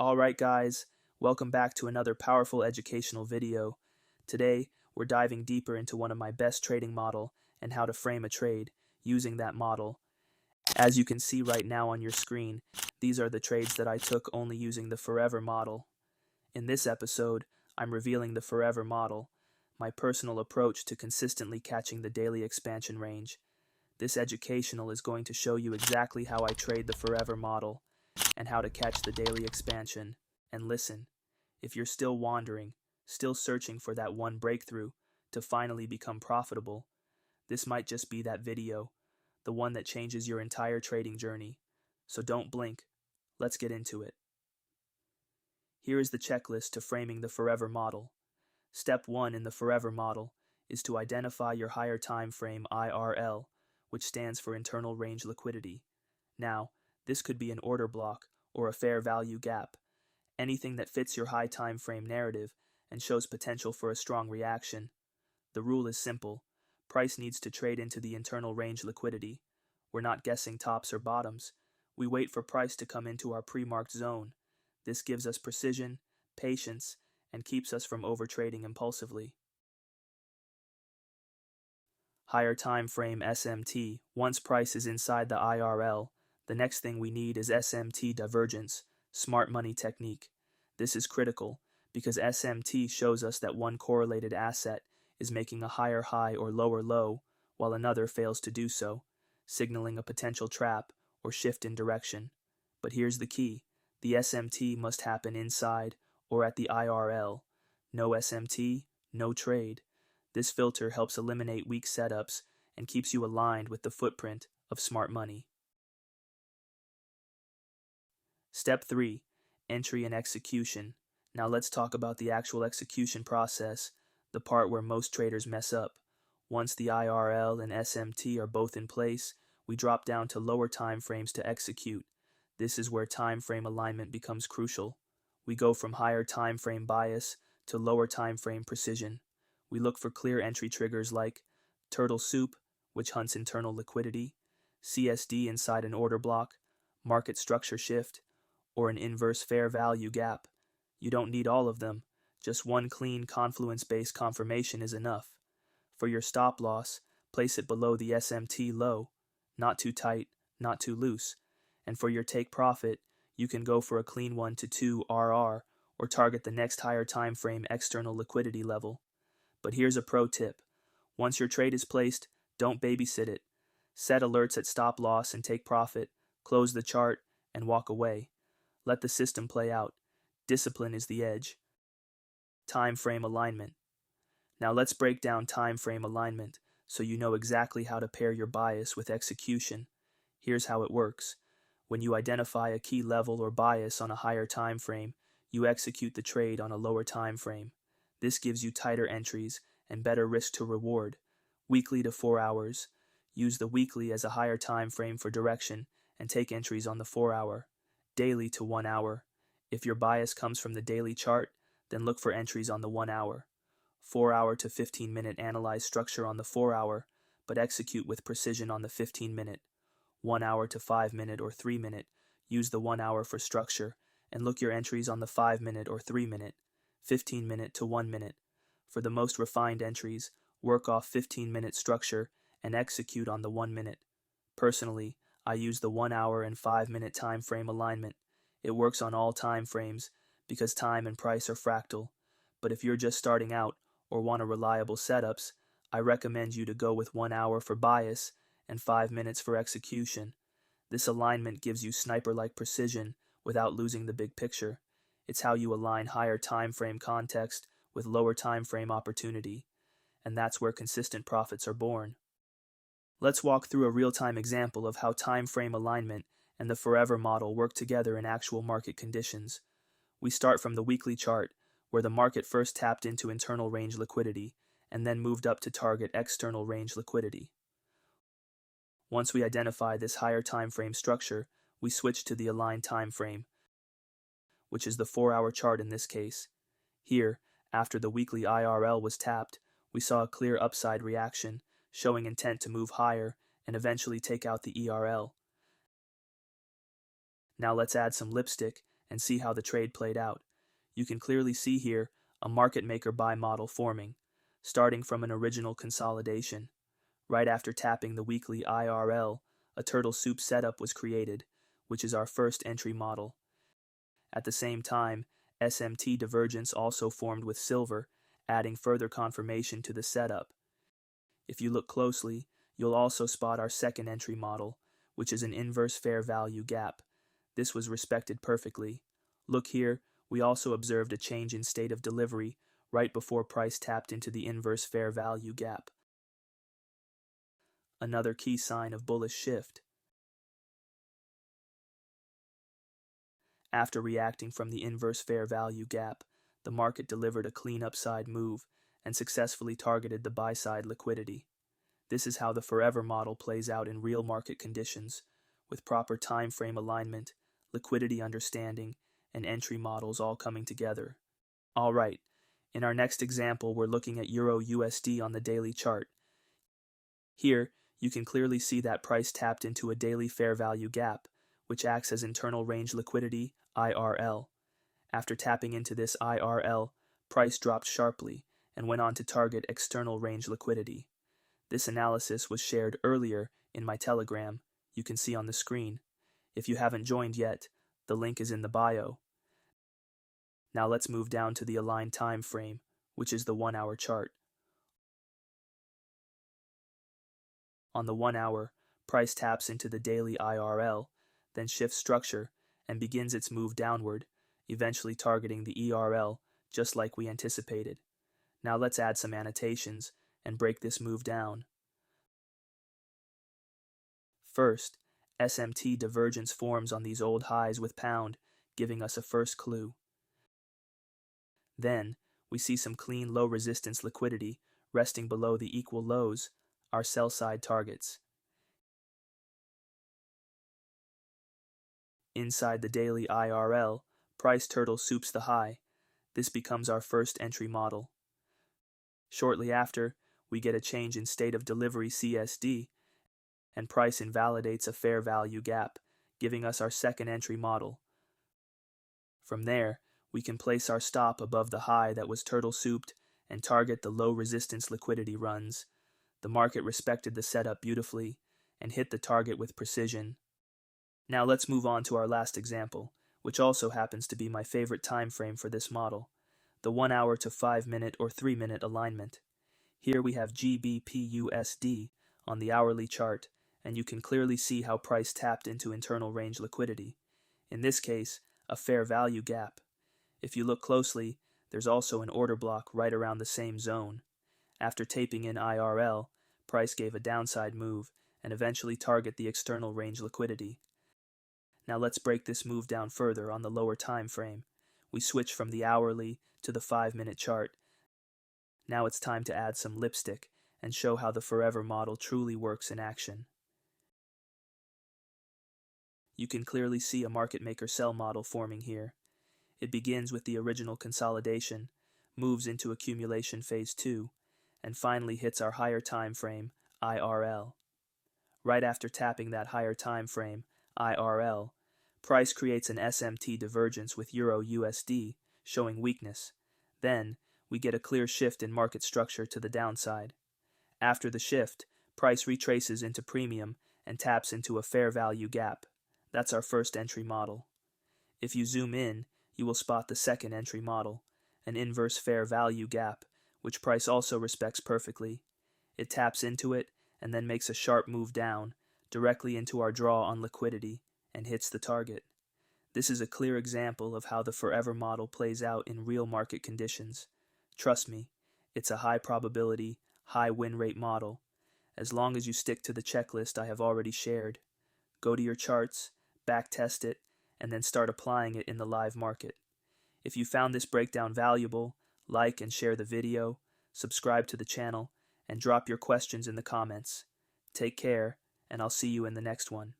Alright guys, welcome back to another powerful educational video. Today, we're diving deeper into one of my best trading model and how to frame a trade using that model. As you can see right now on your screen, these are the trades that I took only using the Forever model. In this episode, I'm revealing the Forever model, my personal approach to consistently catching the daily expansion range. This educational is going to show you exactly how I trade the Forever model and how to catch the daily expansion. And listen, if you're still wandering, still searching for that one breakthrough to finally become profitable, this might just be that video, the one that changes your entire trading journey. So don't blink. Let's get into it. Here is the checklist to framing the Forever model. Step 1 in the Forever model is to identify your higher time frame IRL, which stands for internal range liquidity. Now, this could be an order block or a fair value gap, anything that fits your high time frame narrative and shows potential for a strong reaction. The rule is simple. Price needs to trade into the internal range liquidity. We're not guessing tops or bottoms. We wait for price to come into our pre-marked zone. This gives us precision, patience, and keeps us from overtrading impulsively. Higher time frame SMT. Once price is inside the IRL, the next thing we need is SMT divergence, smart money technique. This is critical because SMT shows us that one correlated asset is making a higher high or lower low while another fails to do so, signaling a potential trap or shift in direction. But here's the key. The SMT must happen inside or at the IRL. No SMT, no trade. This filter helps eliminate weak setups and keeps you aligned with the footprint of smart money. Step 3. Entry and execution. Now let's talk about the actual execution process, the part where most traders mess up. Once the IRL and SMT are both in place, we drop down to lower time frames to execute. This is where time frame alignment becomes crucial. We go from higher time frame bias to lower time frame precision. We look for clear entry triggers like turtle soup, which hunts internal liquidity, CSD inside an order block, market structure shift, or an inverse fair value gap. You don't need all of them. Just one clean confluence-based confirmation is enough. For your stop loss, place it below the SMT low, not too tight, not too loose. And for your take profit, you can go for a clean 1 to 2 RR or target the next higher time frame external liquidity level. But here's a pro tip. Once your trade is placed, don't babysit it. Set alerts at stop loss and take profit, close the chart, and walk away. Let the system play out. Discipline is the edge. Time frame alignment. Now let's break down time frame alignment so you know exactly how to pair your bias with execution. Here's how it works. When you identify a key level or bias on a higher time frame, you execute the trade on a lower time frame. This gives you tighter entries and better risk to reward. Weekly to 4 hours. Use the weekly as a higher time frame for direction and take entries on the 4 hour. Daily to 1 hour. If your bias comes from the daily chart, then look for entries on the 1 hour. 4 hour to 15 minute analyze structure on the 4 hour, but execute with precision on the 15 minute. 1 hour to 5 minute or 3 minute. Use the 1 hour for structure and look your entries on the 5 minute or 3 minute. 15 minute to 1 minute. For the most refined entries, work off 15-minute structure and execute on the 1 minute. Personally, I use the 1 hour and 5 minute time frame alignment. It works on all time frames because time and price are fractal. But if you're just starting out or want a reliable setups, I recommend you to go with 1 hour for bias and 5 minutes for execution. This alignment gives you sniper-like precision without losing the big picture. It's how you align higher time frame context with lower time frame opportunity, and that's where consistent profits are born. Let's walk through a real-time example of how time frame alignment and the Forever model work together in actual market conditions. We start from the weekly chart, where the market first tapped into internal range liquidity and then moved up to target external range liquidity. Once we identify this higher time frame structure, we switch to the aligned time frame, which is the 4-hour chart in this case. Here, after the weekly IRL was tapped, we saw a clear upside reaction, showing intent to move higher and eventually take out the ERL. Now let's add some lipstick and see how the trade played out. You can clearly see here a market maker buy model forming, starting from an original consolidation. Right after tapping the weekly IRL, a turtle soup setup was created, which is our first entry model. At the same time, SMT divergence also formed with silver, adding further confirmation to the setup. If you look closely, you'll also spot our second entry model, which is an inverse fair value gap. This was respected perfectly. Look here, we also observed a change in state of delivery right before price tapped into the inverse fair value gap. Another key sign of bullish shift. After reacting from the inverse fair value gap, the market delivered a clean upside move and successfully targeted the buy-side liquidity. This is how the forever model plays out in real market conditions, with proper time frame alignment, liquidity understanding, and entry models all coming together. Alright, in our next example we're looking at Euro USD on the daily chart. Here, you can clearly see that price tapped into a daily fair value gap, which acts as internal range liquidity, IRL. After tapping into this IRL, price dropped sharply and went on to target external range liquidity. This analysis was shared earlier in my Telegram, you can see on the screen. If you haven't joined yet, the link is in the bio. Now let's move down to the aligned time frame, which is the 1 hour chart. On the 1 hour, price taps into the daily IRL, then shifts structure and begins its move downward, eventually targeting the ERL just like we anticipated. Now let's add some annotations and break this move down. First, SMT divergence forms on these old highs with pound, giving us a first clue. Then, we see some clean low resistance liquidity resting below the equal lows, our sell side targets. Inside the daily IRL, price turtle soups the high. This becomes our first entry model. Shortly after, we get a change in state of delivery CSD, and price invalidates a fair value gap, giving us our second entry model. From there, we can place our stop above the high that was turtle souped and target the low resistance liquidity runs. The market respected the setup beautifully and hit the target with precision. Now let's move on to our last example, which also happens to be my favorite time frame for this model, the 1 hour to 5 minute or 3 minute alignment. Here we have GBPUSD on the hourly chart, and you can clearly see how price tapped into internal range liquidity. In this case, a fair value gap. If you look closely, there's also an order block right around the same zone. After taping in IRL, price gave a downside move and eventually target the external range liquidity. Now let's break this move down further on the lower time frame. We switch from the hourly to the 5 minute chart. Now it's time to add some lipstick and show how the forever model truly works in action. You can clearly see a market maker sell model forming here. It begins with the original consolidation, moves into accumulation phase 2, and finally hits our higher time frame, IRL. Right after tapping that higher time frame, IRL, price creates an SMT divergence with Euro USD, showing weakness. Then, we get a clear shift in market structure to the downside. After the shift, price retraces into premium and taps into a fair value gap. That's our first entry model. If you zoom in, you will spot the second entry model, an inverse fair value gap, which price also respects perfectly. It taps into it and then makes a sharp move down, directly into our draw on liquidity, and hits the target. This is a clear example of how the forever model plays out in real market conditions. Trust me, it's a high probability, high win rate model, as long as you stick to the checklist I have already shared. Go to your charts, backtest it, and then start applying it in the live market. If you found this breakdown valuable, like and share the video, subscribe to the channel, and drop your questions in the comments. Take care, and I'll see you in the next one.